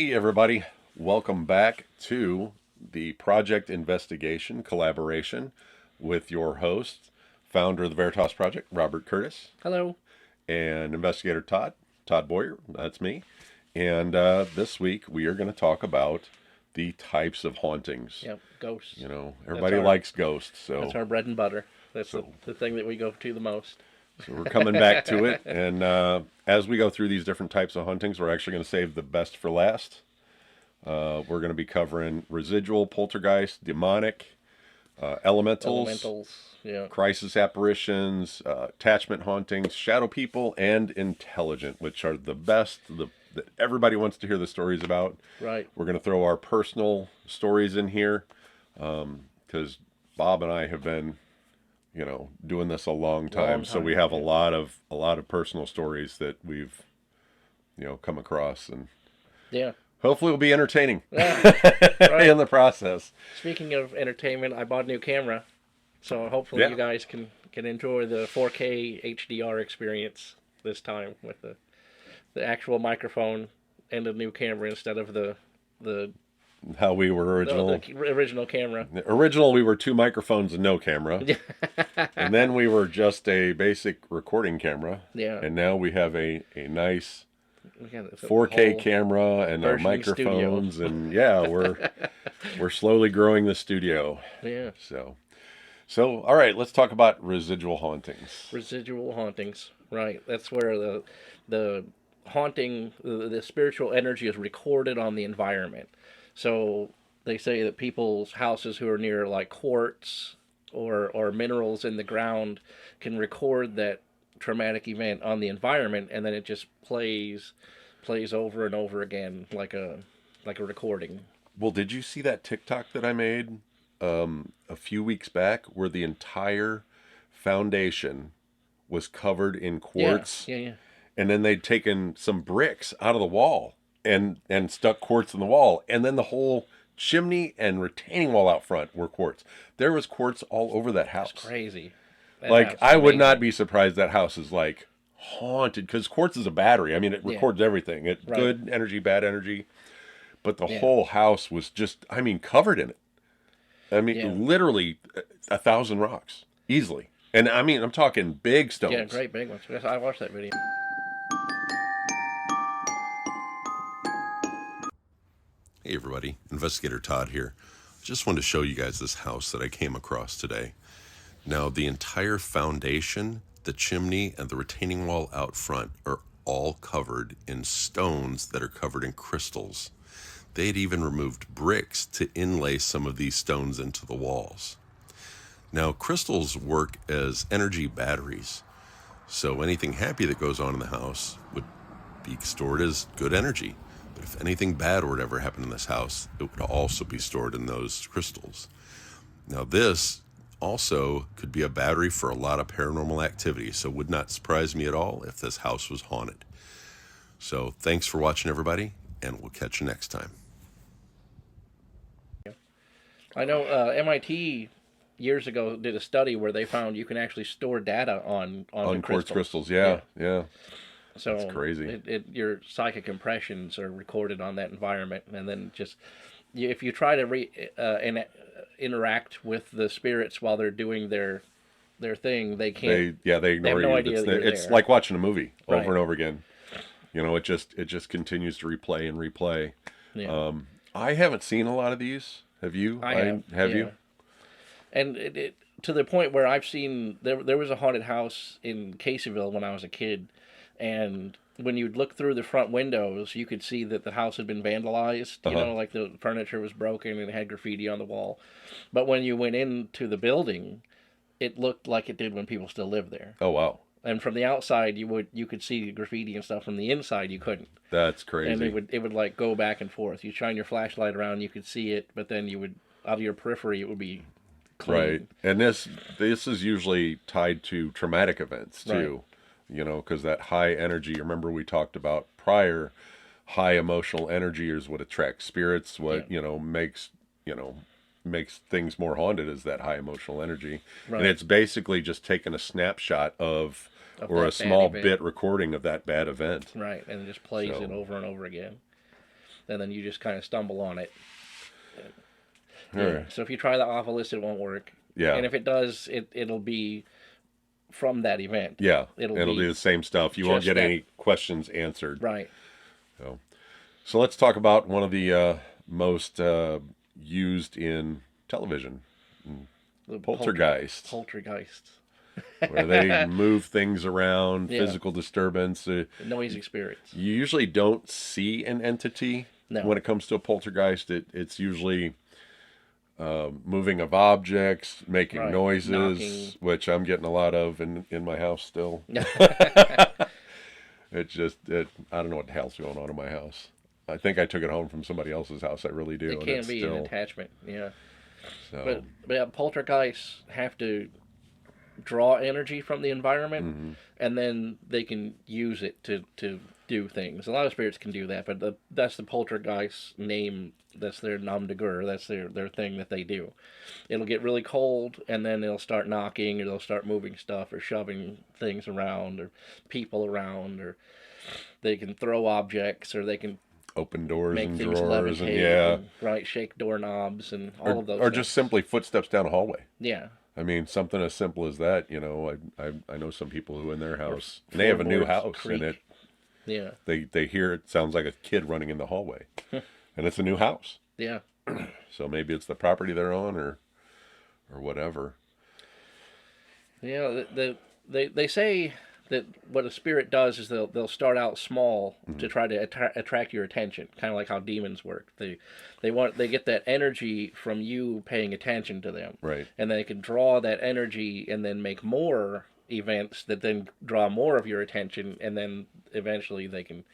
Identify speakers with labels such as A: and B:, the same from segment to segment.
A: Hey, everybody. Welcome back to the Project Investigation collaboration with your host, founder of the Veritas Project, Robert Curtis,
B: Hello.
A: and investigator Todd Boyer. That's me. And this week we are going to talk about the types of hauntings.
B: Yep, ghosts.
A: Everybody
B: our
A: likes ghosts,
B: that's
A: so
B: our bread and butter. That's
A: so
B: the thing that we go to the most.
A: so we're coming back to it. And as we go through these different types of hauntings, we're actually going to save the best for last. We're going to be covering residual, poltergeist, demonic, elementals,
B: Yeah.
A: crisis apparitions, attachment hauntings, shadow people, and intelligent, which are the best that everybody wants to hear the stories about.
B: Right.
A: We're going to throw our personal stories in here because Bob and I have been, doing this a long time, so we have
B: Yeah.
A: a lot of personal stories that we've, come across, and
B: Yeah.
A: hopefully will be entertaining
B: Yeah. Right.
A: in the process.
B: Speaking of entertainment, I bought a new camera, so hopefully
A: Yeah.
B: you guys can enjoy the 4K HDR experience this time with the actual microphone and a new camera instead of the
A: How we were original.
B: the original camera.
A: Original, we were two microphones and no camera. And then we were just a basic recording camera.
B: Yeah.
A: And now we have a nice
B: We got the
A: 4K
B: whole
A: camera and our
B: burgeoning studio.
A: microphones. And yeah, we're slowly growing the studio.
B: Yeah.
A: So all right, let's talk about residual hauntings.
B: Residual hauntings, right? That's where the haunting, the spiritual energy is recorded on the environment. So they say that people's houses who are near like quartz or minerals in the ground can record that traumatic event on the environment, and then it just plays over and over again like a recording.
A: Well, did you see that TikTok that I made a few weeks back where the entire foundation was covered in quartz?
B: Yeah.
A: And then they'd taken some bricks out of the wall and stuck quartz in the wall, and then the whole chimney and retaining wall out front were quartz. There was quartz all over that house.
B: It's crazy. That
A: Like,
B: house is
A: I would
B: amazing.
A: not be surprised that house is like haunted, because quartz is a battery. I mean, it records everything. It
B: Right.
A: good energy, bad energy. But the
B: Yeah.
A: whole house was just, I mean, covered in it. I mean,
B: Yeah.
A: literally 1,000 rocks easily. And I mean, I'm talking big stones.
B: Yeah, great big ones. Yes, I watched that video.
A: Hey everybody, Investigator Todd here. Just wanted to show you guys this house that I came across today. Now, the entire foundation, the chimney, and the retaining wall out front are all covered in stones that are covered in crystals. They had even removed bricks to inlay some of these stones into the walls. Now, crystals work as energy batteries, so anything happy that goes on in the house would be stored as good energy. But if anything bad would ever happen in this house, it would also be stored in those crystals. Now, this also could be a battery for a lot of paranormal activity, so it would not surprise me at all if this house was haunted. So thanks for watching, everybody, and we'll catch you next time.
B: I know MIT years ago did a study where they found you can actually store data on
A: On
B: the
A: quartz
B: crystals.
A: crystals, yeah.
B: So
A: That's crazy.
B: Your psychic impressions are recorded on that environment, and then just if you try to interact with the spirits while they're doing their thing, they can't.
A: They
B: They
A: ignore
B: have no
A: you.
B: idea that you're
A: It's
B: there.
A: like watching a movie
B: Right.
A: over and over again. It just continues to replay and replay.
B: Yeah.
A: I haven't seen a lot of these. Have you?
B: I have.
A: Have
B: Yeah.
A: you?
B: And it to the point where I've seen there was a haunted house in Caseyville when I was a kid, and when you'd look through the front windows, you could see that the house had been vandalized. Like the furniture was broken and it had graffiti on the wall. But when you went into the building, it looked like it did when people still lived there.
A: Oh wow,
B: And from the outside, you could see graffiti and stuff. From the inside, you couldn't.
A: that's crazy.
B: And it would like go back and forth. You shine your flashlight around, you could see it, but then you would out of your periphery, it would be clean.
A: Right, and this is usually tied to traumatic events too. Because that high energy. Remember we talked about prior, high emotional energy is what attracts spirits. What makes things more haunted is that high emotional energy.
B: Right.
A: And it's basically just taking a snapshot of or
B: that
A: a
B: bad
A: small
B: event.
A: bit recording of that bad event.
B: Right, and it just plays
A: So-
B: it over and over again. and then you just kind of stumble on it.
A: All
B: Yeah.
A: right.
B: So if you try the Ovilus, it won't work.
A: Yeah.
B: And if it does, it'll be from that event.
A: Yeah.
B: It'll
A: It'll
B: be
A: do the same stuff. You won't
B: just
A: get
B: that.
A: any questions answered.
B: Right.
A: So let's talk about one of the most used in television,
B: The
A: poltergeists,
B: Poltergeists.
A: where they move things around,
B: Yeah.
A: physical disturbance.
B: Noisy spirits.
A: You usually don't see an entity
B: No.
A: when it comes to a poltergeist. It's usually moving of objects, making
B: Right.
A: noises,
B: Knocking.
A: which I'm getting a lot of in my house still. I don't know what the hell's going on in my house. I think I took it home from somebody else's house. I really do.
B: It
A: and
B: can
A: it's
B: be
A: still,
B: an attachment. Yeah.
A: so,
B: But yeah, poltergeists have to draw energy from the environment, and then they can use it to do things. A lot of spirits can do that, but that's the poltergeist name. That's their nom de guerre. That's their thing that they do. It'll get really cold, and then they'll start knocking, or they'll start moving stuff, or shoving things around, or people around, or they can throw objects, or they can
A: open doors
B: make
A: and
B: things
A: drawers and
B: levitate, and, right, shake doorknobs, and all of those
A: or
B: things.
A: just simply footsteps down a hallway.
B: Yeah.
A: I mean, something as simple as that. I know some people who in their house, and they have a new
B: floorboards
A: house,
B: creak.
A: and
B: Yeah.
A: they hear it sounds like a kid running in the hallway, and it's a new house.
B: Yeah.
A: So maybe it's the property they're on, or whatever.
B: Yeah, they say that what a spirit does is they'll start out small to try to attract your attention, kind of like how demons work. They get that energy from you paying attention to them,
A: Right.
B: and they can draw that energy and then make more events that then draw more of your attention, and then eventually they can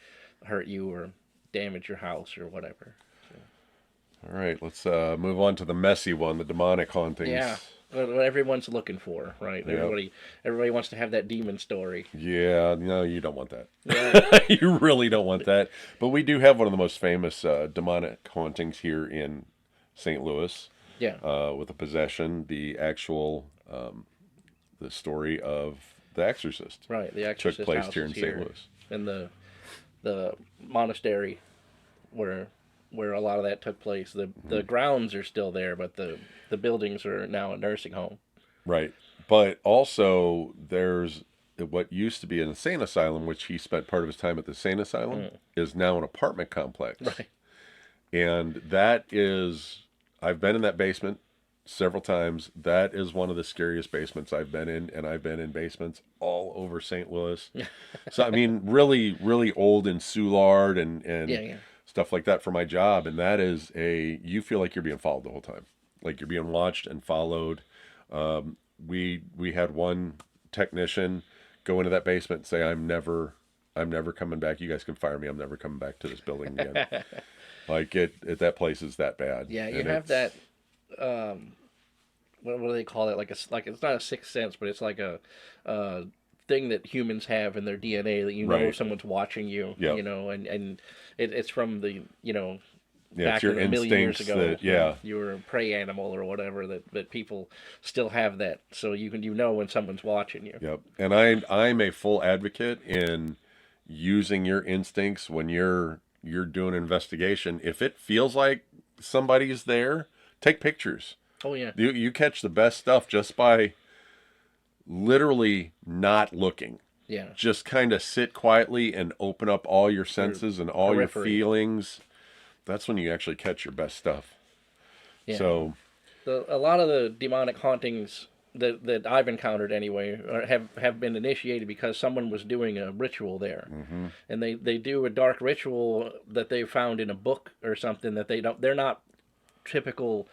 B: hurt you or damage your house or whatever.
A: All right, let's move on to the messy one, the demonic hauntings.
B: Yeah, what everyone's looking for, right?
A: Yep.
B: Everybody wants to have that demon story.
A: Yeah, no, you don't want that.
B: Yeah.
A: You really don't want that. But we do have one of the most famous demonic hauntings here in St. Louis.
B: Yeah.
A: With the possession, the actual, the story of The Exorcist.
B: Right, the Exorcist
A: took place
B: house
A: here in
B: is
A: St. Louis.
B: And the monastery where a lot of that took place. The grounds are still there, but the buildings are now a nursing home.
A: Right. But also, there's what used to be an insane asylum, which he spent part of his time at the insane asylum, is now an apartment complex.
B: Right.
A: And that is, I've been in that basement several times. That is one of the scariest basements I've been in, and I've been in basements all over St. Louis. So, I mean, really, really old and Soulard and
B: Yeah.
A: stuff like that for my job. And that is you feel like you're being followed the whole time. Like you're being watched and followed. We had one technician go into that basement and say, I'm never coming back. You guys can fire me. I'm never coming back to this building again. Like that place is that bad.
B: Yeah, you
A: And
B: have that. What do they call it? Like it's not a sixth sense, but it's like a thing that humans have in their DNA that you know
A: Right.
B: someone's watching you.
A: Yep.
B: You know, and it's from the
A: Yeah,
B: back
A: it's your
B: in a million years
A: instincts
B: ago.
A: that, yeah.
B: You were a prey animal or whatever. That people still have that, so you know when someone's watching you.
A: Yep. And I'm a full advocate in using your instincts when you're doing an investigation. If it feels like somebody's there, take pictures.
B: Oh yeah.
A: You catch the best stuff just by literally not looking.
B: Yeah.
A: Just kind of sit quietly and open up all your senses and all your
B: periphery.
A: feelings. That's when you actually catch your best stuff.
B: Yeah.
A: So,
B: A lot of the demonic hauntings that I've encountered anyway have been initiated because someone was doing a ritual there, and they do a dark ritual that they found in a book or something that they're not typical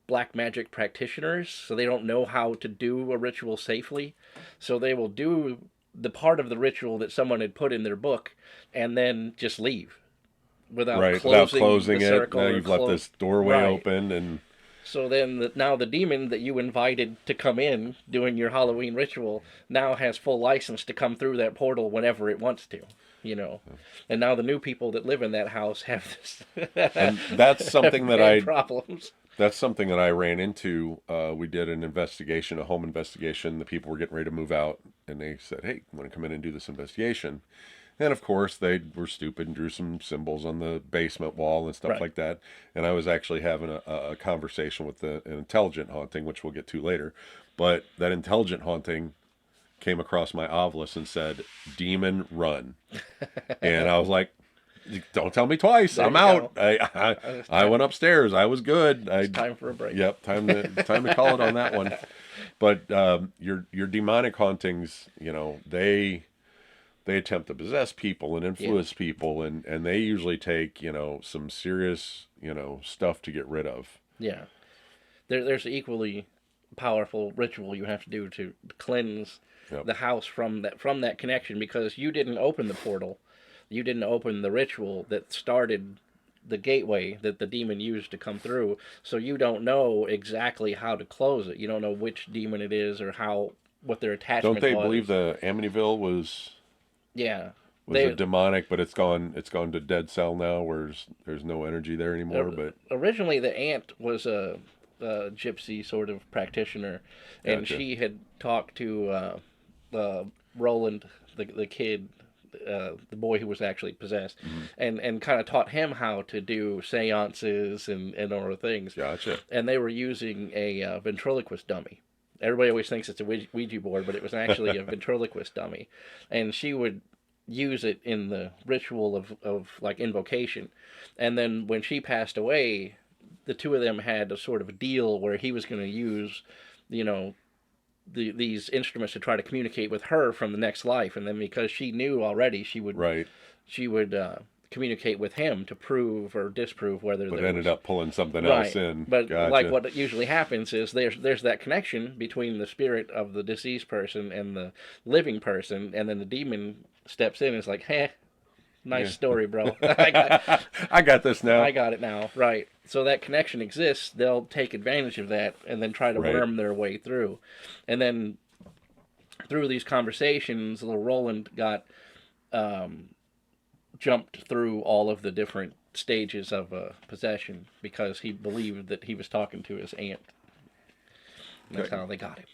B: black magic practitioners, so they don't know how to do a ritual safely, so they will do the part of the ritual that someone had put in their book and then just leave without closing
A: the
B: it.
A: circle. Now you've left this doorway
B: Right.
A: open, and
B: So then now the demon that you invited to come in doing your Halloween ritual now has full license to come through that portal whenever it wants to, you know. And now the new people that live in that house have this
A: and that's something that
B: bad problems.
A: That's something that I ran into. We did an investigation, a home investigation. The people were getting ready to move out, and they said, "Hey, you want to come in and do this investigation?" And of course, they were stupid and drew some symbols on the basement wall and stuff
B: Right.
A: like that. And I was actually having a conversation with an intelligent haunting, which we'll get to later. But that intelligent haunting came across my ovilus and said, "Demon, run." And I was like, "Don't tell me twice.
B: There
A: I'm
B: you
A: out."
B: go. It's
A: I
B: time.
A: went upstairs. I was good.
B: It's time for a break.
A: Yep, time to call it on that one. But your demonic hauntings, they attempt to possess people and
B: Yeah.
A: influence people, and they usually take some serious stuff to get rid of.
B: Yeah. There's an equally powerful ritual you have to do to cleanse
A: Yep.
B: the house from that connection, because you didn't open the portal, you didn't open the ritual that started the gateway that the demon used to come through. So you don't know exactly how to close it. You don't know which demon it is or how what their
A: Don't
B: attachment
A: they
B: was.
A: believe the Amityville
B: Yeah.
A: was a
B: They
A: demonic, but it's gone to dead cell now, where there's no energy there anymore. But
B: originally the aunt was a gypsy sort of practitioner, and
A: gotcha.
B: she had talked to Roland, the kid, the boy who was actually possessed,
A: Hmm.
B: and kind of taught him how to do seances and other things.
A: Gotcha.
B: And they were using a ventriloquist dummy. Everybody always thinks it's a Ouija board, but it was actually a ventriloquist dummy, and she would use it in the ritual of like invocation. And then when she passed away, the two of them had a sort of a deal where he was going to use, you know, these instruments to try to communicate with her from the next life. And then because she knew already,
A: Right.
B: she would communicate with him to prove or disprove whether
A: But
B: there
A: ended
B: was
A: up pulling something else
B: right.
A: in.
B: But like
A: Gotcha.
B: what usually happens is there's that connection between the spirit of the deceased person and the living person, and then the demon steps in and is like, "Hey, nice
A: Yeah.
B: story, bro.
A: I got this now.
B: I got it now." Right. So that connection exists. They'll take advantage of that and then try to
A: Right.
B: worm their way through, and then through these conversations, little Roland got jumped through all of the different stages of possession because he believed that he was talking to his aunt. And that's
A: Okay.
B: how they got him.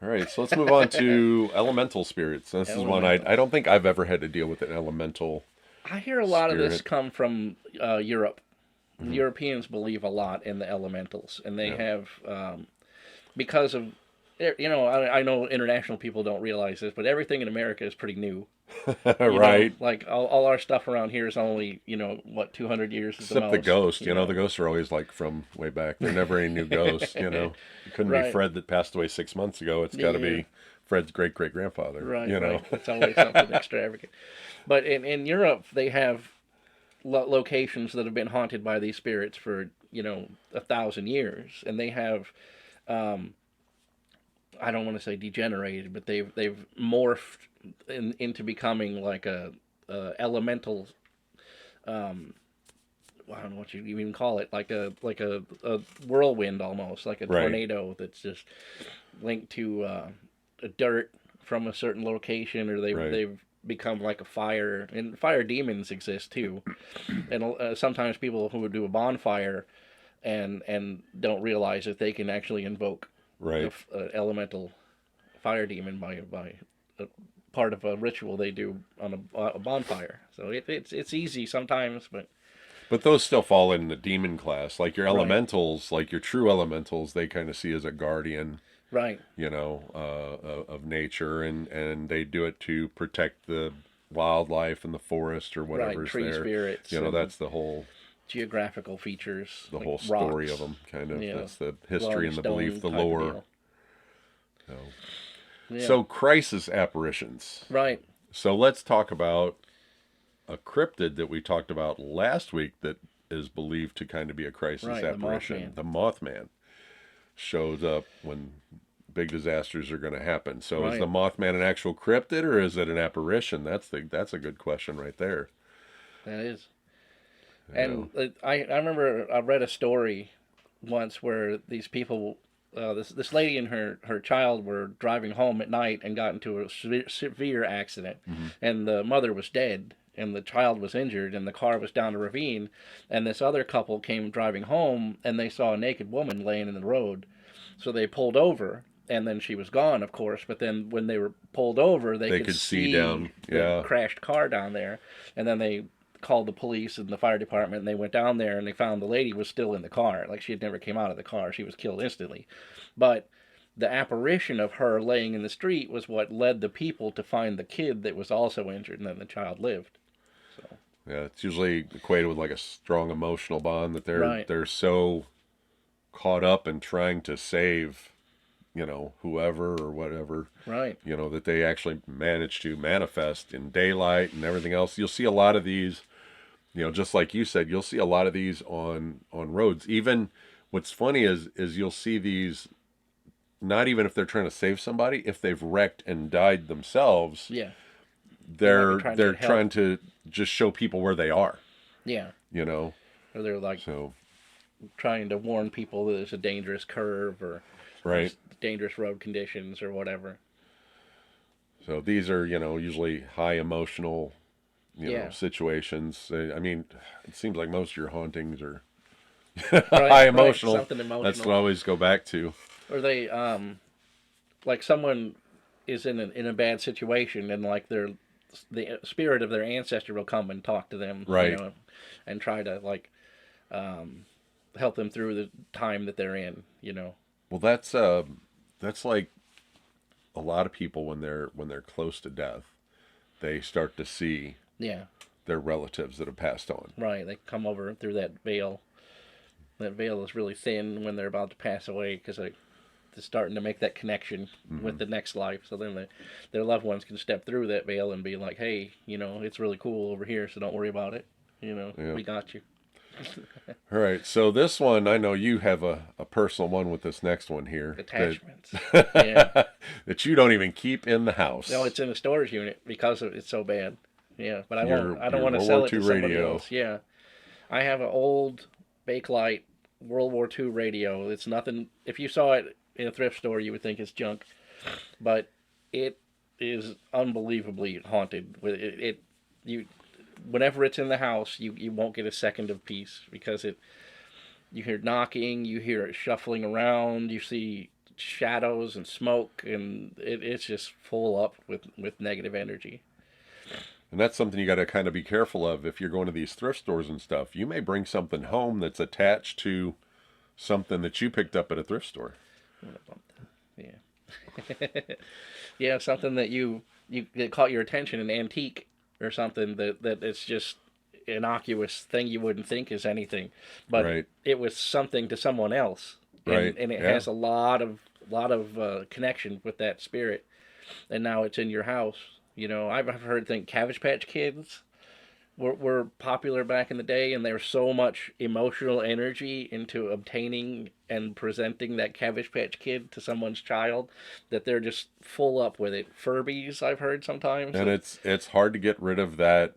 A: All right, so let's move on to elemental spirits. This is one I
B: Elementals.
A: don't think I've ever had to deal with an elemental
B: I hear a lot of this
A: spirit.
B: come from Europe. The
A: Hmm.
B: Europeans believe a lot in the elementals, and they
A: Yeah.
B: have because of I know international people don't realize this, but everything in America is pretty new.
A: Right.
B: Like all our stuff around here is only what 200 years at the
A: Except the
B: most.
A: ghost. The ghosts are always like from way back. They're never any new ghosts. It couldn't be
B: Right.
A: Fred that passed away 6 months ago. It's got to
B: Yeah.
A: be Fred's great great grandfather.
B: Right, right. It's always something extravagant. But in Europe, they have locations that have been haunted by these spirits for 1,000 years, and they have I don't want to say degenerated, but they've morphed into becoming like a elemental. I don't know what you even call it, like a whirlwind almost, like a
A: Right.
B: tornado that's just linked to dirt from a certain location, or
A: Right.
B: they've become like a fire, and fire demons exist too. And sometimes people who would do a bonfire and don't realize that they can actually invoke
A: Right.
B: elemental fire demon by a part of a ritual they do on a bonfire. So it's easy sometimes, but
A: But those still fall in the demon class. Like your
B: right,
A: elementals, like your true elementals, they kind of see as a guardian,
B: right,
A: of nature, and they do it to protect the wildlife and the forest or
B: right.
A: whatever's
B: Tree
A: there.
B: spirits,
A: That's the whole
B: geographical features,
A: the
B: like
A: whole story
B: rocks,
A: of them, kind of.
B: yeah,
A: That's the history
B: glowing
A: and the
B: stone
A: belief, the
B: type of
A: lore.
B: deal.
A: So,
B: Yeah,
A: so crisis apparitions.
B: right,
A: So let's talk about a cryptid that we talked about last week that is believed to kind of be a crisis
B: right. The
A: apparition.
B: Mothman,
A: The Mothman shows up when big disasters are going to happen. So is
B: right.
A: the Mothman an actual cryptid or is it an apparition? That's a good question right there.
B: That is.
A: You know.
B: And I remember I read a story once where these people, this lady and her child were driving home at night and got into a severe accident,
A: Hmm.
B: and the mother was dead and the child was injured and the car was down a ravine, and this other couple came driving home and they saw a naked woman laying in the road, so they pulled over and then she was gone, of course. But then when they were pulled over, they
A: They
B: could
A: could see
B: see
A: down.
B: the
A: Yeah.
B: crashed car down there, and then they called the police and the fire department, and they went down there and they found the lady was still in the car, like she had never came out of the car. She was killed instantly, but the apparition of her laying in the street was what led the people to find the kid that was also injured, and then the child lived. So
A: Yeah, it's usually equated with like a strong emotional bond that
B: right,
A: they're so caught up in trying to save, whoever or whatever,
B: right,
A: that they actually manage to manifest in daylight and everything else. You'll see a lot of these, just like you said, you'll see a lot of these on roads. Even what's funny is you'll see these not even if they're trying to save somebody, if they've wrecked and died themselves,
B: yeah. They might be
A: they're
B: trying to
A: they're
B: get help.
A: trying to just show people where they are,
B: Yeah,
A: you know.
B: or they're like
A: So,
B: trying to warn people that there's a dangerous curve or
A: right.
B: there's dangerous road conditions or whatever.
A: So these are, usually high emotional,
B: Yeah,
A: situations. I mean, it seems like most of your hauntings are
B: right,
A: high
B: right.
A: emotional.
B: Something
A: That's
B: emotional,
A: what I always go back to.
B: or they like someone is in a bad situation and like the spirit of their ancestor will come and talk to them,
A: Right.
B: and try to like help them through the time that they're in.
A: Well, that's like a lot of people when they're close to death, they start to see
B: Yeah,
A: their relatives that have passed on.
B: right. They come over through that veil. That veil is really thin when they're about to pass away because they're starting to make that connection with the next life. So then their loved ones can step through that veil and be like, hey, it's really cool over here, so don't worry about it.
A: Yeah.
B: We got you.
A: All right. So this one, I know you have a personal one with this next one here
B: Attachments. Yeah.
A: that you don't even keep in the house.
B: No, it's in a storage unit because it's so bad. Yeah, but I won't. I don't
A: Your
B: want to
A: World
B: sell
A: War
B: it to
A: II
B: somebody
A: radio.
B: else. Yeah, I have an old Bakelite World War II radio. It's nothing. If you saw it in a thrift store, you would think it's junk, but it is unbelievably haunted. With you, whenever it's in the house, you won't get a second of peace because you hear knocking, you hear it shuffling around, you see shadows and smoke, and it's just full up with negative energy.
A: And that's something you got to kind of be careful of if you're going to these thrift stores and stuff. You may bring something home that's attached to something that you picked up at a thrift store.
B: Yeah. Yeah, something that that caught your attention, an antique or something that it's just innocuous thing you wouldn't think is anything, but
A: Right.
B: it was something to someone else,
A: Right.
B: and it
A: Yeah.
B: has a lot of connection with that spirit, and now it's in your house. I've heard think Cabbage Patch Kids were popular back in the day, and there's so much emotional energy into obtaining and presenting that Cabbage Patch Kid to someone's child that they're just full up with it. Furbies, I've heard sometimes.
A: And it's hard to get rid of that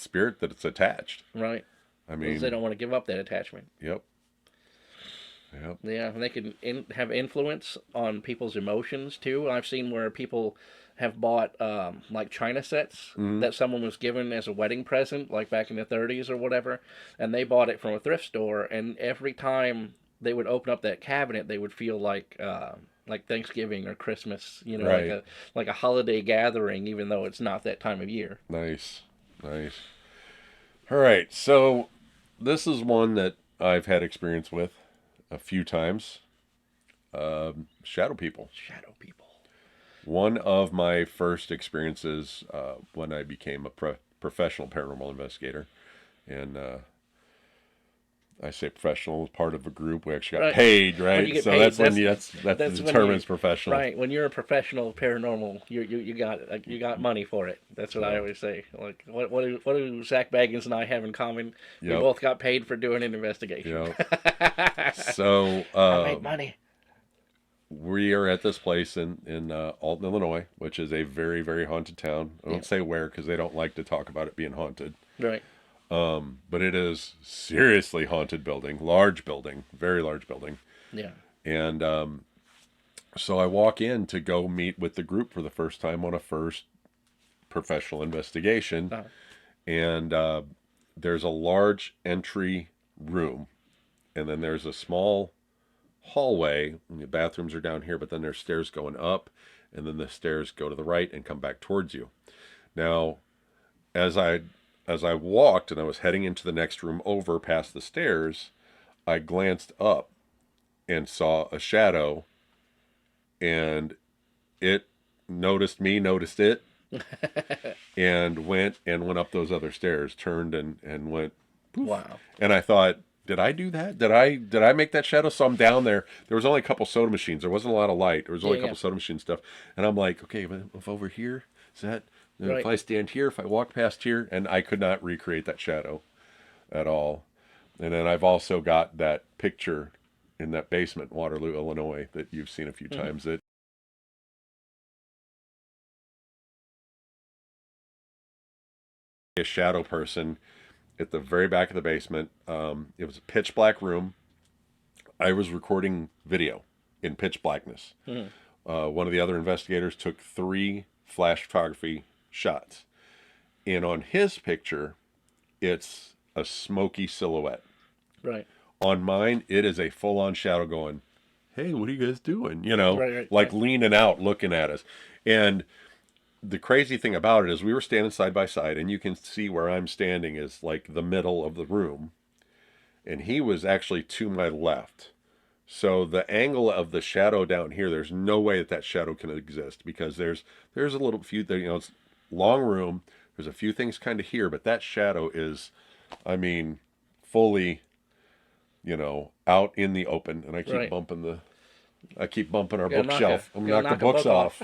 A: spirit that it's attached.
B: Right.
A: I
B: Because they
A: mean,
B: don't want to give up that attachment.
A: yep. Yep.
B: Yeah, and they can have influence on people's emotions too. I've seen where people have bought like china sets
A: Hmm.
B: that someone was given as a wedding present, like back in the 30s or whatever, and they bought it from a thrift store. And every time they would open up that cabinet, they would feel like Thanksgiving or Christmas,
A: Right.
B: like a holiday gathering, even though it's not that time of year.
A: Nice. Nice. All right. So this is one that I've had experience with a few times. Shadow people.
B: Shadow people.
A: One of my first experiences when I became a professional paranormal investigator, and I say professional as part of a group. We actually got
B: Right.
A: paid,
B: When
A: right?
B: you get
A: So
B: paid,
A: that's when
B: that's
A: that
B: when
A: determines professional.
B: right. When you're a professional paranormal, you got money for it. That's what I
A: Yeah.
B: always say. Like what do Zach Baggins and I have in common? We
A: Yep.
B: both got paid for doing an investigation.
A: Yeah. So
B: I made money.
A: we are at this place in Alton, Illinois, which is a very, very haunted town. I don't
B: Yeah.
A: say where because they don't like to talk about it being haunted.
B: Right.
A: But it is seriously haunted building, large building, very large building.
B: Yeah.
A: And so I walk in to go meet with the group for the first time on a first professional investigation.
B: Uh-huh.
A: And there's a large entry room, and then there's a small hallway, and the bathrooms are down here, but then there's stairs going up, and then the stairs go to the right and come back towards you. Now, as I walked and I was heading into the next room over past the stairs, I glanced up and saw a shadow, and it noticed me, noticed it, and went up those other stairs, turned and went poof.
B: Wow.
A: And I thought, did I do that? Did I make that shadow? So I'm down there. There was only a couple soda machines. There wasn't a lot of light. There was only a couple soda machine stuff. And I'm like, okay, if over here, is that? Right. If I stand here, if I walk past here, and I could not recreate that shadow at all. And then I've also got that picture in that basement, Waterloo, Illinois, that you've seen a few times. That a shadow person at the very back of the basement. It was a pitch black room. I was recording video in pitch blackness. One of the other investigators took 3 flash photography shots. And on his picture, it's a smoky silhouette.
B: Right.
A: On mine, it is a full-on shadow going, hey, what are you guys doing? You know,
B: right.
A: Leaning out, looking at us. And the crazy thing about it is we were standing side by side, and you can see where I'm standing is like the middle of the room. And he was actually to my left. So the angle of the shadow down here, there's no way that shadow can exist, because there's a little few, it's long room. There's a few things kind of here, but that shadow is, I mean, fully, out in the open. And I keep bumping our bookshelf. I'm gonna knock the books off.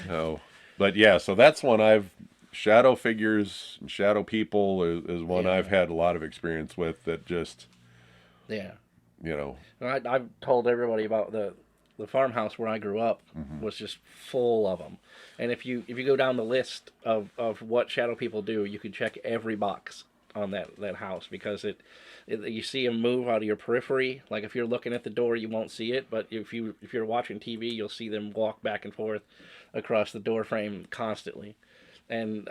A: No, but yeah, so that's one shadow figures and shadow people is one I've had a lot of experience with, that just,
B: I've told everybody about the farmhouse where I grew up was just full of them. And if you go down the list of what shadow people do, you can check every box on that house, because you see them move out of your periphery. Like if you're looking at the door, you won't see it, but if you're watching TV, you'll see them walk back and forth across the door frame constantly, and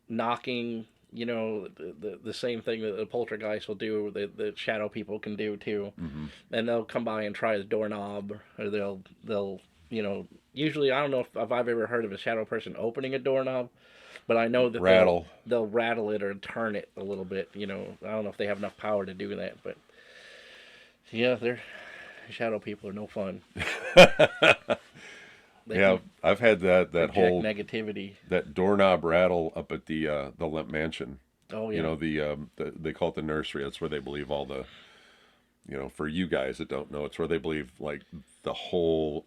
B: knocking. The same thing that the poltergeist will do, the shadow people can do too. And they'll come by and try the doorknob, or they'll usually, I don't know if I've ever heard of a shadow person opening a doorknob, but I know that they'll rattle it or turn it a little bit. I don't know if they have enough power to do that, but yeah, shadow people are no fun.
A: I've had that whole
B: negativity,
A: that doorknob rattle up at the Lemp Mansion.
B: Oh yeah.
A: They call it the nursery. That's where they believe all the, for you guys that don't know, it's where they believe like the whole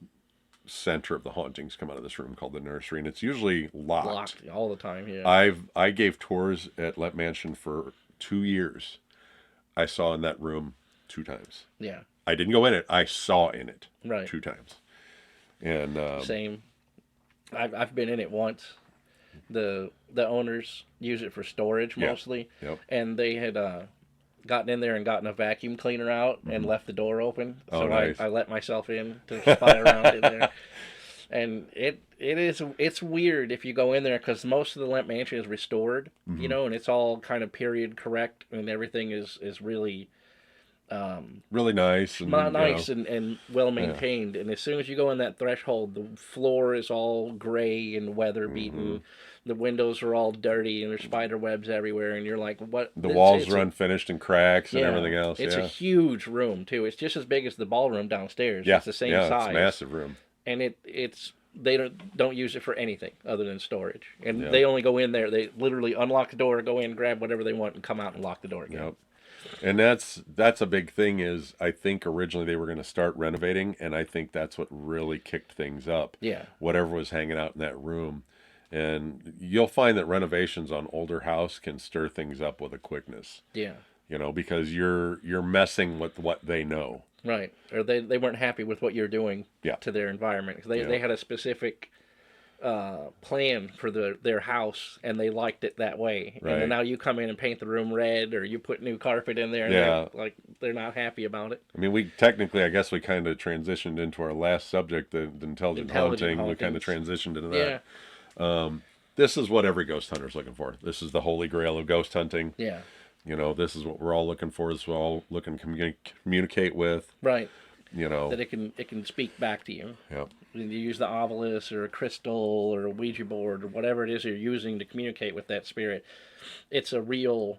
A: center of the hauntings come out of this room called the nursery, and it's usually locked
B: all the time. Yeah.
A: I gave tours at Lemp Mansion for 2 years. I saw in that room 2 times.
B: Yeah.
A: I didn't go in it. I saw in it 2 times. And
B: same. I've been in it once. The owners use it for storage mostly.
A: Yep.
B: And they had gotten in there and gotten a vacuum cleaner out and left the door open. So
A: nice.
B: I let myself in to spy around in there. And it's weird if you go in there, because most of the Lemp Mansion is restored, and it's all kind of period correct, and everything is really
A: really nice and
B: and well maintained. And as soon as you go in that threshold, the floor is all gray and weather beaten. The windows are all dirty and there's spider webs everywhere, and you're like, what?
A: The walls are unfinished and cracks and everything else.
B: It's a huge room too. It's just as big as the ballroom downstairs. It's the same size.
A: It's a massive room.
B: And they don't use it for anything other than storage. And they only go in there, they literally unlock the door, go in, grab whatever they want, and come out and lock the door again.
A: Yep. And that's a big thing. Is I think originally they were going to start renovating, and I think that's what really kicked things up.
B: Yeah.
A: Whatever was hanging out in that room. And you'll find that renovations on older house can stir things up with a quickness.
B: Yeah.
A: Because you're messing with what they know.
B: Right. Or they weren't happy with what you're doing to their environment. They had a specific plan for their house, and they liked it that way. Right. And then now you come in and paint the room red, or you put new carpet in there, and they're not happy about it.
A: I mean, we kind of transitioned into our last subject, the intelligent haunting. We kind of transitioned into that. Yeah. This is what every ghost hunter is looking for. This is the holy grail of ghost hunting.
B: Yeah.
A: This is what we're all looking for. This is what we're all looking to communicate with.
B: Right.
A: You know.
B: That it can speak back to you.
A: Yep.
B: You use the obelisk or a crystal or a Ouija board or whatever it is you're using to communicate with that spirit. It's a real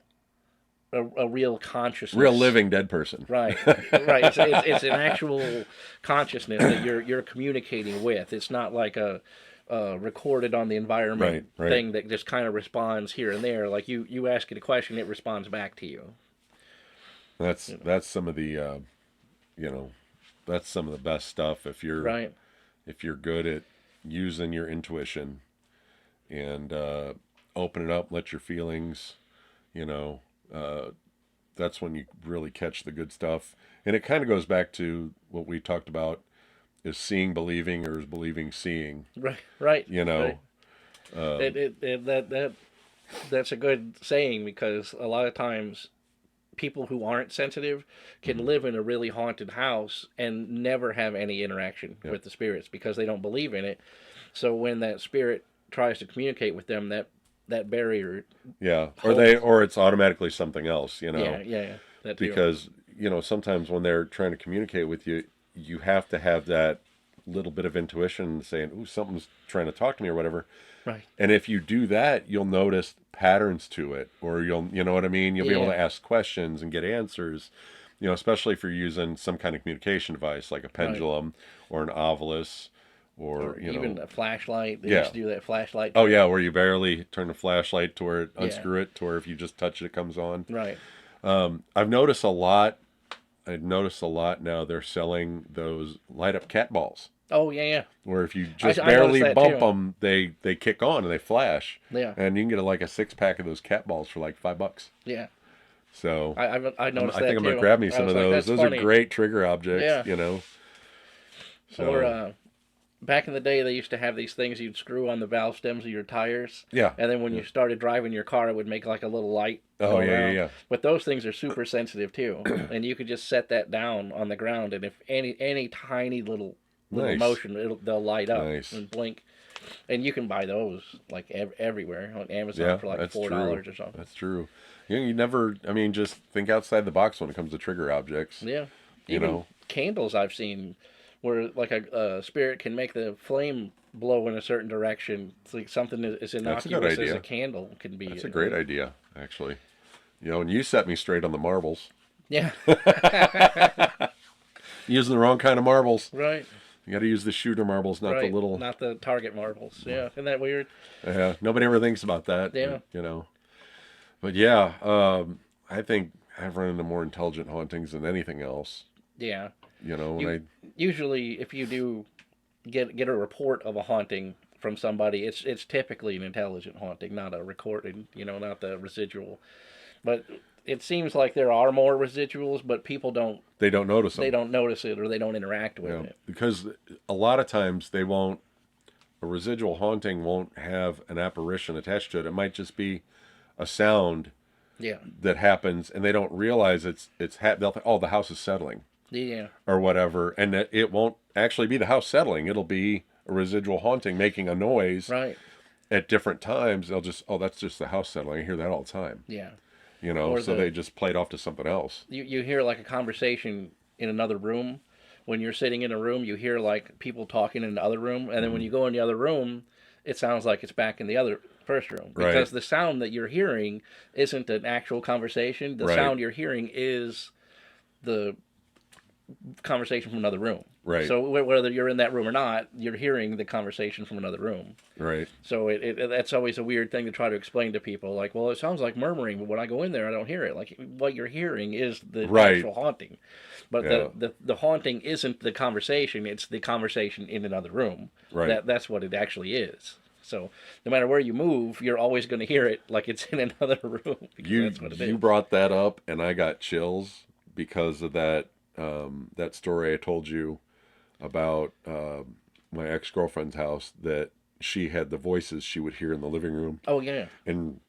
B: consciousness,
A: real living dead person.
B: Right, right. It's an actual consciousness that you're communicating with. It's not like a recorded on the environment
A: right.
B: thing that just kind of responds here and there. Like you ask it a question, it responds back to you.
A: That's some of the that's some of the best stuff if you're
B: right.
A: If you're good at using your intuition and open it up, let your feelings, that's when you really catch the good stuff. And it kind of goes back to what we talked about: is seeing believing, or is believing seeing?
B: Right, right.
A: Right.
B: That's a good saying, because a lot of times people who aren't sensitive can live in a really haunted house and never have any interaction with the spirits because they don't believe in it. So when that spirit tries to communicate with them, that barrier.
A: Yeah,
B: holds.
A: or it's automatically something else.
B: Yeah. That too.
A: Because sometimes when they're trying to communicate with you, you have to have that little bit of intuition saying, "Ooh, something's trying to talk to me," or whatever.
B: Right.
A: And if you do that, you'll notice patterns to it, or you know what I mean? You'll be able to ask questions and get answers, especially if you're using some kind of communication device like a pendulum or an obelisk or
B: even a flashlight. They
A: Yeah.
B: used to do that flashlight.
A: Oh, yeah, where you barely turn the flashlight to where unscrew it to where if you just touch it, it comes on.
B: Right.
A: I've noticed a lot now they're selling those light up cat balls.
B: Oh, yeah.
A: Where if you just
B: I
A: barely
B: noticed that
A: bump
B: too.
A: them, they kick on and they flash.
B: Yeah.
A: And you can get like a 6-pack of those cat balls for like $5.
B: Yeah.
A: So
B: I noticed
A: I
B: that
A: think I'm
B: too.
A: gonna grab me
B: I
A: some
B: was
A: of
B: like,
A: those.
B: that's
A: Those
B: funny.
A: are great trigger objects.
B: Yeah.
A: So,
B: Or back in the day, they used to have these things you'd screw on the valve stems of your tires.
A: Yeah.
B: And then when you started driving your car, it would make like a little light.
A: Oh,
B: go
A: yeah,
B: around.
A: yeah.
B: But those things are super sensitive too, and you could just set that down on the ground, and if any tiny little
A: Nice.
B: motion, they'll light up
A: Nice.
B: and blink. And you can buy those like everywhere on Amazon for like $4 or something.
A: That's true. You never. I mean, just think outside the box when it comes to trigger objects.
B: Yeah.
A: You
B: Even
A: know.
B: candles I've seen where like a spirit can make the flame blow in a certain direction. It's like something as innocuous as a candle can be.
A: That's a great idea, actually. And you set me straight on the marbles.
B: Yeah.
A: Using the wrong kind of marbles.
B: Right.
A: You got to use the shooter marbles, not the little.
B: Not the target marbles. Yeah. Isn't that weird?
A: Yeah. Nobody ever thinks about that.
B: Yeah.
A: But yeah, I think I've run into more intelligent hauntings than anything else.
B: Yeah.
A: Usually,
B: if you do get a report of a haunting from somebody, it's typically an intelligent haunting, not a recorded, not the residual. But it seems like there are more residuals, but people don't.
A: They don't notice them.
B: They don't notice it, or they don't interact with it.
A: Because a lot of times they won't. A residual haunting won't have an apparition attached to it. It might just be a sound.
B: Yeah.
A: That happens, and they don't realize they'll think, oh, the house is settling.
B: Yeah.
A: Or whatever, and that it won't actually be the house settling. It'll be a residual haunting making a noise.
B: Right.
A: At different times, they'll just, oh, that's just the house settling. I hear that all the time.
B: Yeah.
A: So they just played off to something else.
B: You hear like a conversation in another room. When you're sitting in a room, you hear like people talking in the other room, and then when you go in the other room, it sounds like it's back in the other first room, because the sound that you're hearing isn't an actual conversation. The sound you're hearing is the conversation from another room.
A: Right.
B: So whether you're in that room or not, you're hearing the conversation from another room.
A: Right.
B: So that's always a weird thing to try to explain to people. Like, well, it sounds like murmuring, but when I go in there, I don't hear it. Like, what you're hearing is the actual haunting. But the haunting isn't the conversation. It's the conversation in another room.
A: Right.
B: That's what it actually is. So no matter where you move, you're always going to hear it like it's in another room. That's what it is.
A: You brought that up, and I got chills because of that that story I told you about my ex-girlfriend's house, that she had the voices she would hear in the living room.
B: Oh, yeah.
A: And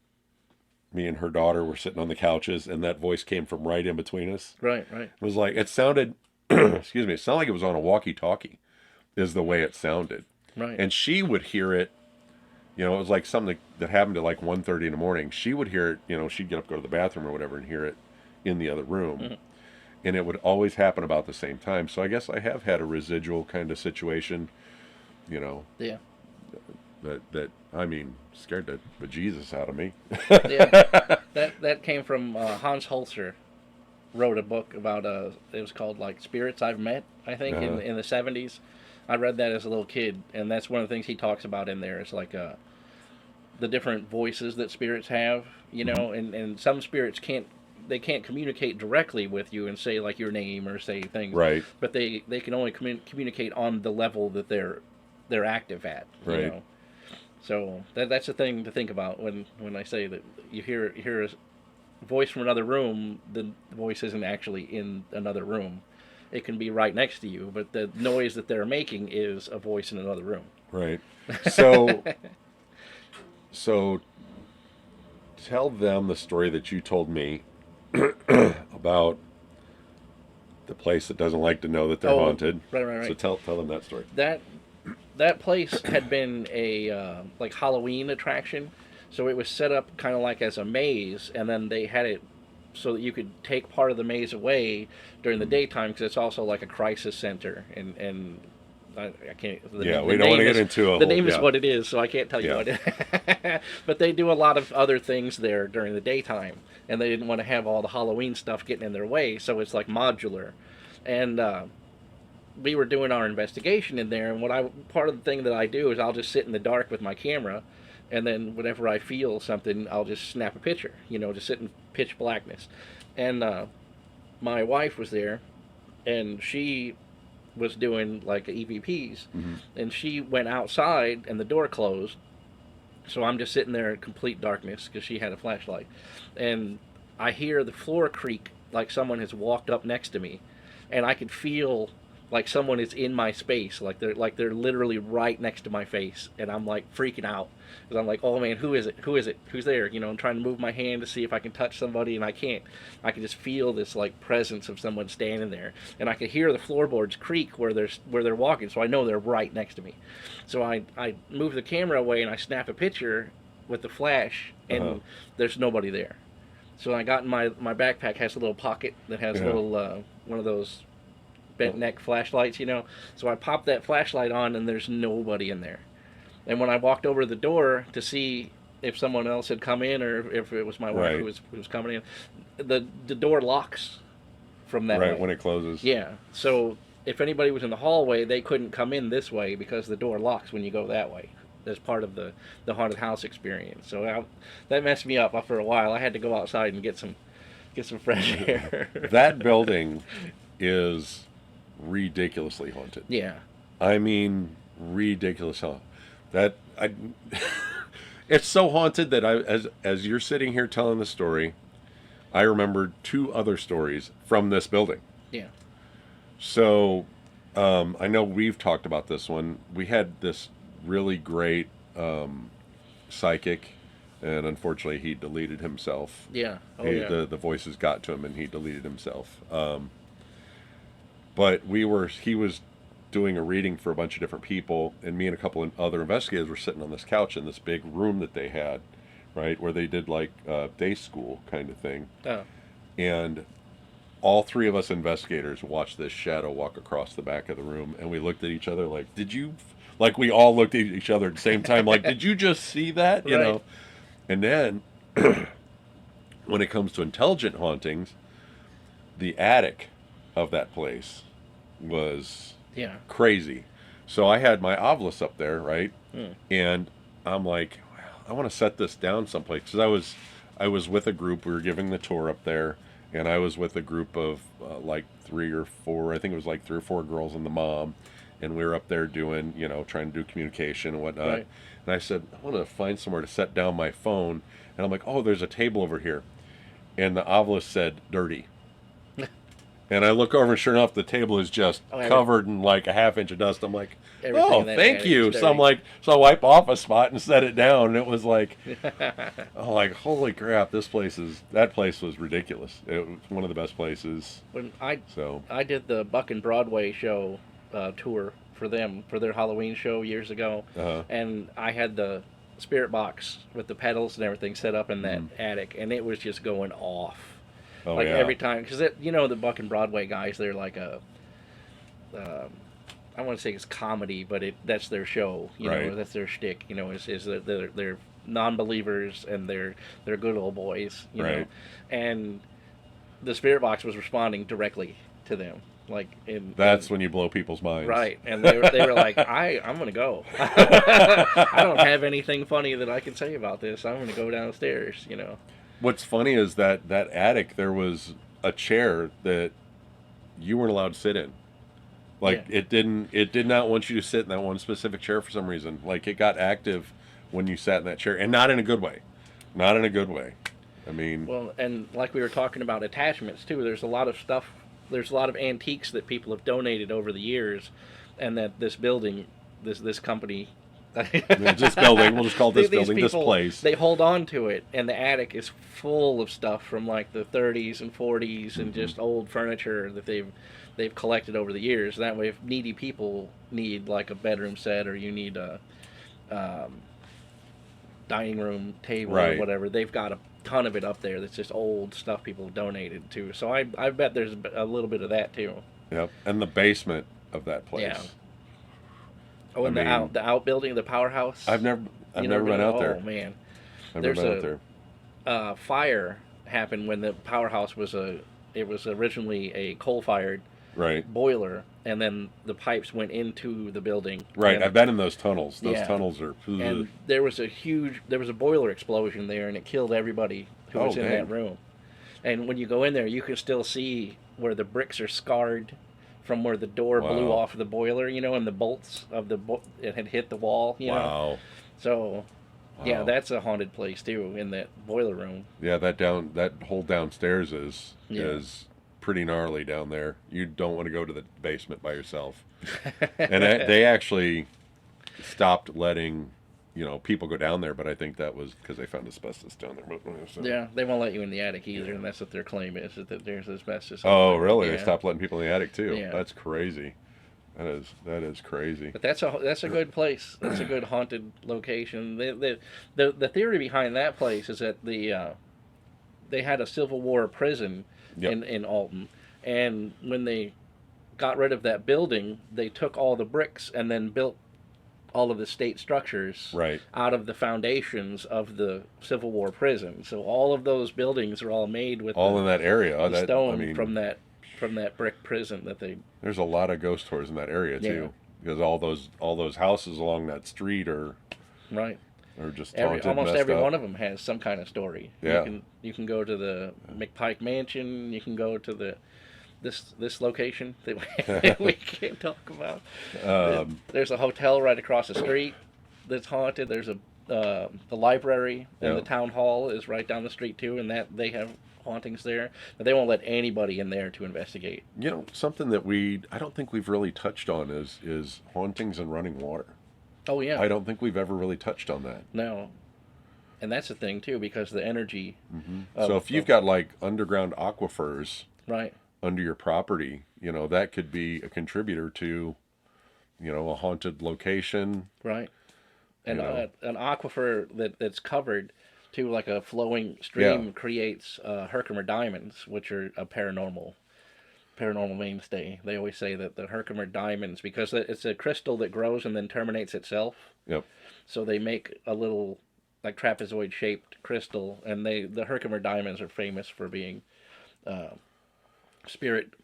A: me and her daughter were sitting on the couches, and that voice came from right in between us.
B: Right.
A: It was like, it sounded, excuse me, it sounded like it was on a walkie-talkie, is the way it sounded.
B: Right.
A: And she would hear it, You know, it was like something that happened at like 1:30 in the morning. She would hear it, you know, she'd get up, go to the bathroom or whatever and hear it in the other room.
B: Mhm.
A: And it would always happen about the same time. So I guess I have had a residual kind of situation, you know,
B: Yeah.
A: that I mean, scared the bejesus out of me.
B: Yeah. That came from Hans Holzer. Wrote a book about it was called like Spirits I've Met, I think,
A: Uh-huh.
B: in the 70s. I read that as a little kid, and that's one of the things he talks about in there is like the different voices that spirits have, you
A: Mhm.
B: know, and some spirits can't communicate directly with you and say like your name or say things,
A: Right,
B: but they can only communicate on the level that they're active at, you
A: right.
B: know. So that's the thing to think about when I say that you hear a voice from another room. The voice isn't actually in another room. It can be right next to you, but the noise that they're making is a voice in another room.
A: Right. So, so tell them the story that you told me about the place that doesn't like to know that they're
B: Oh,
A: haunted.
B: right, right,
A: So
B: right.
A: tell them that story.
B: That that place had been a like Halloween attraction, so it was set up kind of like as a maze, and then they had it so that you could take part of the maze away during the
A: Mm.
B: daytime because it's also like a crisis center, and I can't.
A: Yeah, we don't want to get into a
B: The
A: whole.
B: name is
A: Yeah,
B: what it is, so I can't tell you
A: yeah.
B: what it is. But they do a lot of other things there during the daytime, and they didn't want to have all the Halloween stuff getting in their way, so it's like modular, and we were doing our investigation in there, and what I part of the thing that I do is I'll just sit in the dark with my camera, and then whenever I feel something, I'll just snap a picture. You know, just sit in pitch blackness. And my wife was there, and she was doing like EVPs,
A: Hmm.
B: and she went outside, and the door closed. So I'm just sitting there in complete darkness because she had a flashlight, and I hear the floor creak like someone has walked up next to me, and I could feel like someone is in my space, like they're literally right next to my face, and I'm like freaking out because I'm like, oh man, who is it? Who is it? Who's there? You know, I'm trying to move my hand to see if I can touch somebody, and I can't. I can just feel this like presence of someone standing there, and I can hear the floorboards creak where they're walking, so I know they're right next to me. So I move the camera away and I snap a picture with the flash,
A: Uh-huh.
B: and there's nobody there. So I got in my backpack has a little pocket that has a
A: Yeah.
B: little one of those bent neck flashlights, you know. So I popped that flashlight on, and there's nobody in there. And when I walked over to the door to see if someone else had come in or if it was my wife
A: Right.
B: who was coming in, the door locks from that
A: Right
B: way.
A: when it closes.
B: Yeah. So if anybody was in the hallway, they couldn't come in this way because the door locks when you go that way. That's part of the haunted house experience. So that messed me up for a while. I had to go outside and get some fresh air.
A: That building is ridiculously haunted.
B: Yeah.
A: I mean, ridiculous. That I. It's so haunted that as you're sitting here telling the story, I remembered two other stories from this building.
B: Yeah.
A: So, I know we've talked about this one. We had this really great psychic, and unfortunately, he deleted himself.
B: Yeah. Oh
A: He,
B: yeah.
A: the voices got to him, and he deleted himself. But he was doing a reading for a bunch of different people, and me and a couple of other investigators were sitting on this couch in this big room that they had, right, where they did like day school kind of thing.
B: Oh.
A: And all three of us investigators watched this shadow walk across the back of the room, and we looked at each other like, "Did you?" Like we all looked at each other at the same time, like, "Did you just see that?" You
B: Right.
A: know. And then, when it comes to intelligent hauntings, the attic of that place was
B: Yeah.
A: crazy. So I had my Ovilus up there, right?
B: Hmm.
A: And I'm like, well, I want to set this down someplace because I was with a group. We were giving the tour up there, and I was with a group of like three or four. I think it was like 3 or 4 girls and the mom, and we were up there doing, you know, trying to do communication and whatnot.
B: Right.
A: And I said, I want to find somewhere to set down my phone. And I'm like, oh, there's a table over here, and the Ovilus said dirty. And I look over, and sure enough, the table is just
B: Oh,
A: covered in like a half inch of dust. I'm like,
B: Everything
A: oh,
B: in that
A: thank
B: attic
A: you.
B: is
A: So I'm
B: dirty.
A: like, so I wipe off a spot and set it down, and it was like, oh, like holy crap, that place was ridiculous. It was one of the best places.
B: When
A: So
B: I did the Buck and Broadway show tour for them for their Halloween show years ago,
A: uh,
B: and I had the spirit box with the pedals and everything set up in that
A: Mm.
B: attic, and it was just going off.
A: Oh
B: Like
A: yeah.
B: every time, because the Buck and Broadway guys, they're like um, I want to say it's comedy, but that's their show.
A: Right.
B: That's their shtick. Is that they're non-believers and they're good old boys.
A: Right.
B: And the spirit box was responding directly to them, like
A: That's when you blow people's minds.
B: right, and they were like, I'm gonna go. I don't have anything funny that I can say about this. I'm gonna go downstairs.
A: What's funny is that attic, there was a chair that you weren't allowed to sit in. Like
B: Yeah.
A: it did not want you to sit in that one specific chair for some reason. Like it got active when you sat in that chair, and not in a good way. Not in a good way. I mean,
B: Well, and like we were talking about attachments too, there's a lot of stuff. There's a lot of antiques that people have donated over the years, and that this building, this company,
A: this building, we'll just call this
B: these
A: building, this
B: people,
A: place.
B: they hold on to it, and the attic is full of stuff from like the 30s and 40s and
A: Mm-hmm.
B: just old furniture that they've collected over the years. That way, if needy people need like a bedroom set or you need a um, dining room table or
A: Right.
B: whatever, they've got a ton of it up there that's just old stuff people have donated to. So I bet there's a little bit of that too.
A: Yep. And the basement of that place.
B: Yeah. Oh,
A: I
B: and
A: mean,
B: the outbuilding, the powerhouse.
A: I've never
B: You
A: never been out
B: Oh
A: there.
B: man,
A: I've never
B: there's
A: been out there.
B: a fire happened when the powerhouse was it was originally a coal fired
A: Right.
B: boiler, and then the pipes went into the building.
A: Right.
B: And
A: I've been in those tunnels. Those
B: Yeah.
A: tunnels are.
B: and there was a boiler explosion there, and it killed everybody who was
A: Oh,
B: in
A: dang.
B: that room. And when you go in there, you can still see where the bricks are scarred from where the door blew
A: Wow.
B: off the boiler, and the bolts of it had hit the wall.
A: Wow.
B: So yeah,
A: Wow.
B: that's a haunted place too, in that boiler room.
A: Yeah, that whole downstairs
B: Yeah.
A: is pretty gnarly down there. You don't want to go to the basement by yourself. And they actually stopped letting people go down there, but I think that was because they found asbestos down there. So.
B: Yeah, they won't let you in the attic either, and that's what their claim is that there's asbestos.
A: Oh,
B: there.
A: really? They
B: Yeah.
A: stopped letting people in the attic too.
B: Yeah.
A: That's crazy. That is crazy.
B: But that's a good place. That's a good haunted location. The theory behind that place is that they had a Civil War prison
A: Yep.
B: in Alton, and when they got rid of that building, they took all the bricks and then built all of the state structures
A: Right.
B: out of the foundations of the Civil War prison. So all of those buildings are all made with
A: All in that area.
B: the stone
A: I mean,
B: from that brick prison that they.
A: there's a lot of ghost tours in that area too,
B: Yeah.
A: because all those houses along that street are
B: Right.
A: just haunted,
B: Almost
A: messed
B: every
A: up.
B: one of them has some kind of story.
A: Yeah.
B: You can go to the McPike Mansion. You can go to this location that we can't talk about. There's a hotel right across the street that's haunted. There's the library and
A: Yeah.
B: the town hall is right down the street too, and that they have hauntings there. But they won't let anybody in there to investigate.
A: Something that I don't think we've really touched on is hauntings and running water.
B: Oh yeah,
A: I don't think we've ever really touched on that.
B: no, and that's the thing too, because the energy.
A: So if you've got like underground aquifers
B: Right.
A: under your property, that could be a contributor to, a haunted location.
B: Right. And
A: You know.
B: an aquifer that's covered to like a flowing stream
A: Yeah.
B: creates Herkimer diamonds, which are a paranormal mainstay. They always say that the Herkimer diamonds, because it's a crystal that grows and then terminates itself,
A: Yep.
B: so they make a little like trapezoid shaped crystal, and the Herkimer diamonds are famous for being spirit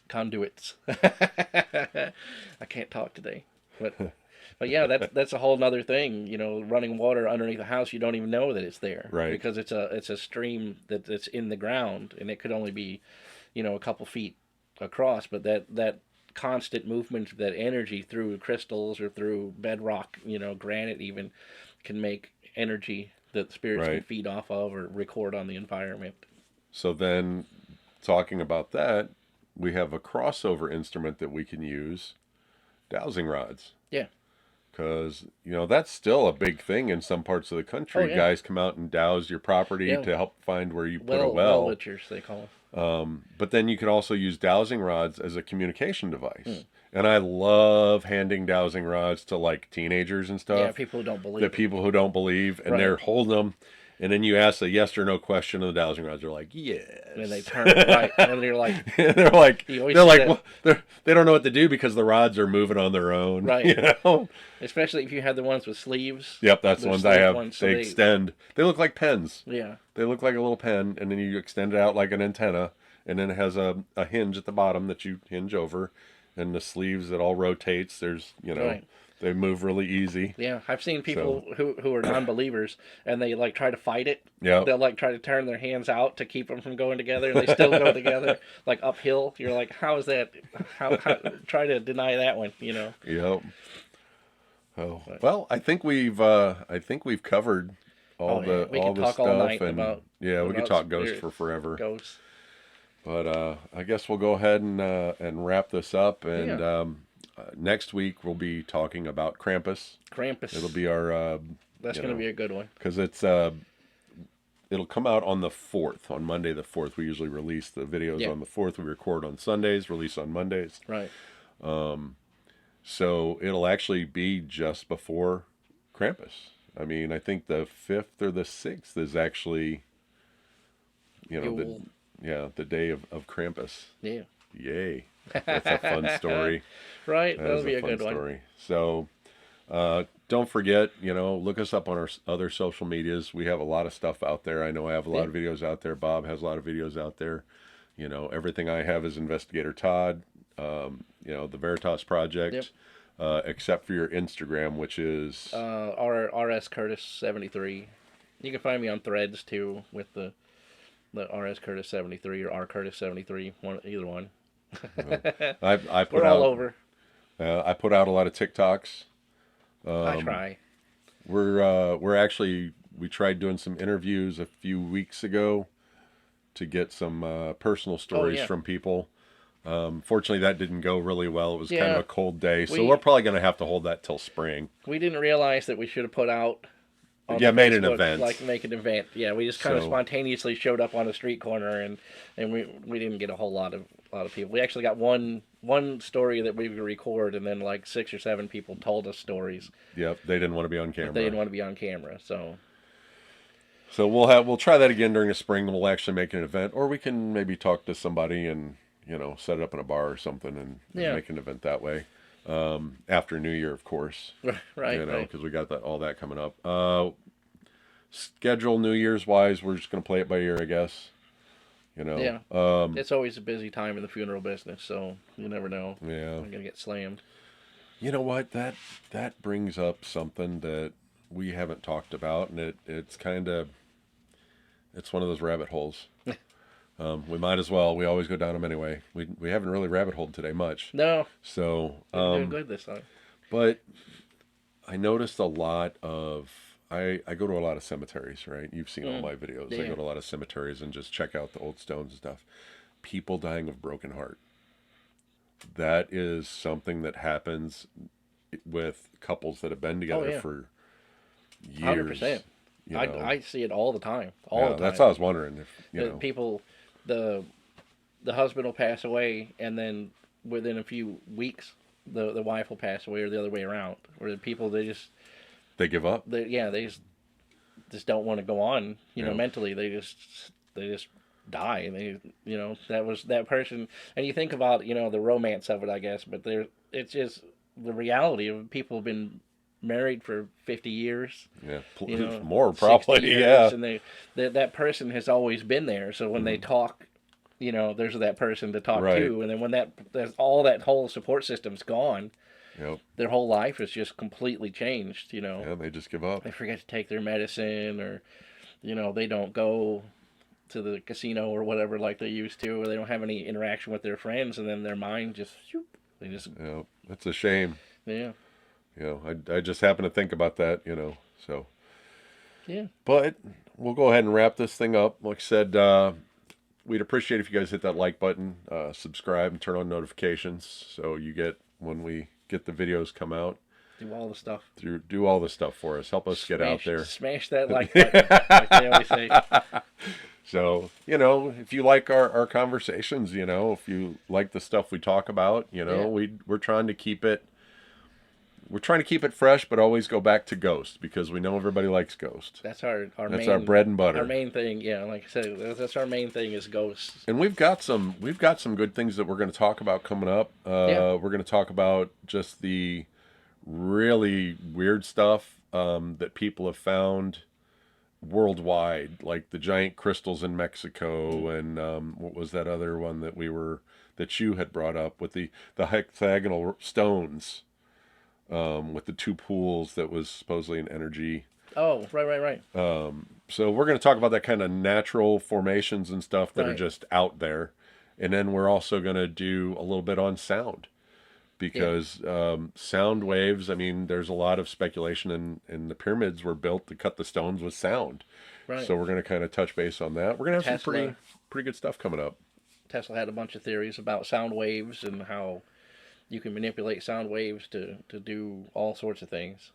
B: conduits. I can't talk today, but yeah, that's a whole nother thing. Running water underneath a house, you don't even know that it's there,
A: Right.
B: Because it's a stream that's in the ground, and it could only be, a couple feet across, but that constant movement, that energy through crystals or through bedrock, granite even, can make energy that spirits can
A: Right.
B: feed off of or record on the environment.
A: So then, talking about that, we have a crossover instrument that we can use, dowsing rods.
B: Yeah.
A: Because, that's still a big thing in some parts of the country.
B: Oh, yeah.
A: Guys come out and douse your property
B: Yeah.
A: to help find where you put a well.
B: Well witchers, they call them.
C: But then you can also use dowsing rods as a communication device. And I love handing dowsing rods to like teenagers and
B: Yeah,
C: stuff.
B: people who don't
C: The
B: believe it.
C: people who don't believe, and
B: Right.
C: they're holding them, and then you ask a yes or no question of the dowsing rods. They're like,
B: And they
C: yes.
B: turn right, and you're like,
C: they're like,
B: you always
C: they're
B: see
C: like,
B: that,
C: well, they don't know what to do because the rods are moving on their own.
B: right?
C: You know.
B: Especially if you had the ones with sleeves.
C: Yep, that's the
B: The
C: ones I
B: sleeve
C: have.
B: ones, so
C: They extend. They look like pens.
B: yeah,
C: They look like a little pen, and then you extend it out like an antenna, and then it has a hinge at the bottom that you hinge over, and the sleeves that all rotates. There's,
B: right.
C: they move really easy.
B: Yeah, I've seen
C: So,
B: people who are non-believers and they like try to fight it.
C: yeah,
B: They'll like try to turn their hands out to keep them from going together, and they still go together like uphill. You're like, how is that? How try to deny that one?
C: yep. Oh,
B: But,
C: well, I think we've covered
B: oh yeah, we
C: all
B: could
C: the
B: talk all
C: stuff,
B: night
C: and yeah, we could
B: about
C: talk ghosts
B: spirit
C: for forever.
B: ghosts.
C: But I guess we'll go ahead and wrap this up. And
B: Yeah,
C: next week we'll be talking about Krampus. It'll
B: Krampus.
C: be our
B: That's gonna be a good one.
C: because it'll come out on the 4th, on Monday the 4th. We usually release the videos
B: Yeah,
C: on the 4th. We record on Sundays, release on Mondays.
B: right.
C: So it'll actually be just before Krampus. I mean, I think the 5th or the 6th is actually,
B: Yule.
C: the day of Krampus.
B: Yeah.
C: Yay. That's a fun story.
B: Right.
C: That
B: That'll
C: is
B: be
C: a
B: a
C: fun
B: good one.
C: story. So don't forget, look us up on our other social medias. We have a lot of stuff out there. I know I have a lot
B: Yeah.
C: of videos out there. Bob has a lot of videos out there. Everything I have is Investigator Todd, the Veritas Project,
B: Yep.
C: except for your Instagram, which is,
B: RS Curtis 73. You can find me on Threads too with the RS Curtis 73 or R Curtis 73, either one.
C: I put
B: We're all
C: out,
B: over.
C: I put out a lot of TikToks.
B: I try.
C: We're actually, we tried doing some interviews a few weeks ago to get some personal
B: Oh
C: stories
B: yeah,
C: from people. Fortunately, that didn't go really well. It was kind of
B: yeah.
C: a cold day, so
B: We
C: we're probably going to have to hold that till spring.
B: we didn't realize that we should have put out on
C: Yeah,
B: the
C: made an
B: Facebook,
C: event.
B: like make an event. Yeah, we just kind of
C: So
B: spontaneously showed up on a street corner and we didn't get a whole lot of people. We actually got one story that we could record, and then like 6 or 7 people told us stories,
C: yep, they didn't want to be on
B: but they
C: camera.
B: didn't want to be on camera.
C: So we'll try that again during the spring. We'll actually make an event, or we can maybe talk to somebody and set it up in a bar or something and
B: Yeah,
C: make an event that way. After New Year, of course.
B: right, right.
C: Because we got all that coming up. Schedule New Year's wise, we're just gonna play it by ear, I guess.
B: Yeah, it's always a busy time in the funeral business, so you never know.
C: Yeah.
B: I'm gonna get slammed.
C: You know what? That brings up something that we haven't talked about, and it's one of those rabbit holes. We might as well. We always go down them anyway. We haven't really rabbit holed today much.
B: No,
C: So,
B: we're doing good this time.
C: but I noticed a lot of. I go to a lot of cemeteries, right? You've seen all my videos. I
B: Yeah.
C: go to a lot of cemeteries and just check out the old stones and stuff. People dying of broken heart. That is something that happens with couples that have been together
B: yeah.
C: for years.
B: 100%.
C: You know?
B: I see it all the time. All
C: Yeah,
B: the time.
C: that's how I was wondering if
B: The people, the husband will pass away, and then within a few weeks, the wife will pass away, or the other way around. Or the people
C: they give up.
B: they just don't want to go on.
C: Yeah.
B: Mentally they just die. That was that person. And you think about the romance of it, I guess, but it's just the reality of people have been married for 50 years.
C: Yeah, more
B: 60
C: probably.
B: years,
C: Yeah,
B: and that person has always been there. So when they talk, there's that person to talk
C: Right.
B: to, and then when there's all that whole support system's gone,
C: yep.
B: their whole life is just completely changed.
C: Yeah, they just give up.
B: They forget to take their medicine, or they don't go to the casino or whatever like they used to, or they don't have any interaction with their friends, and then their mind just they just
C: Yeah, it's a shame.
B: yeah.
C: I just happen to think about that. So.
B: Yeah.
C: But we'll go ahead and wrap this thing up. Like I said, we'd appreciate if you guys hit that like button, subscribe, and turn on notifications so you get when we get the videos come out.
B: Do all the stuff.
C: Do all the stuff for us. Help us get out there.
B: Smash that like button, like they always say.
C: So, if you like our conversations, if you like the stuff we talk about,
B: Yeah.
C: we're trying to keep it fresh, but always go back to Ghost because we know everybody likes Ghost.
B: That's our
C: That's
B: main,
C: our bread and butter.
B: Our main thing, yeah. Like I said, that's our main thing is ghosts.
C: And we've got some good things that we're going to talk about coming up.
B: Yeah.
C: We're going to talk about just the really weird stuff that people have found worldwide, like the giant crystals in Mexico, and what was that other one that you had brought up with the hexagonal stones, with the two pools that was supposedly an energy.
B: Oh, right.
C: So we're going to talk about that kind of natural formations and stuff that are
B: Right.
C: just out there, and then we're also going to do a little bit on sound. Because sound waves, I mean, there's a lot of speculation, and the pyramids were built to cut the stones with sound.
B: Right.
C: So we're going to kind of touch base on that. We're going to have some
B: Tesla.
C: pretty good stuff coming up.
B: Tesla had a bunch of theories about sound waves and how you can manipulate sound waves to do all sorts of things.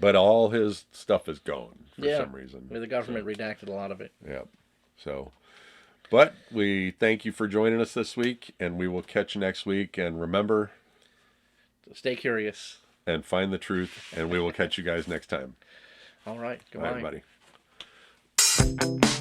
C: But all his stuff is gone for some reason.
B: The government redacted a lot of it.
C: Yeah. So, but we thank you for joining us this week, and we will catch you next week. And remember,
B: Stay curious.
C: and find the truth, and we will catch you guys next time.
B: All right.
C: Bye,
B: Goodbye.
C: everybody.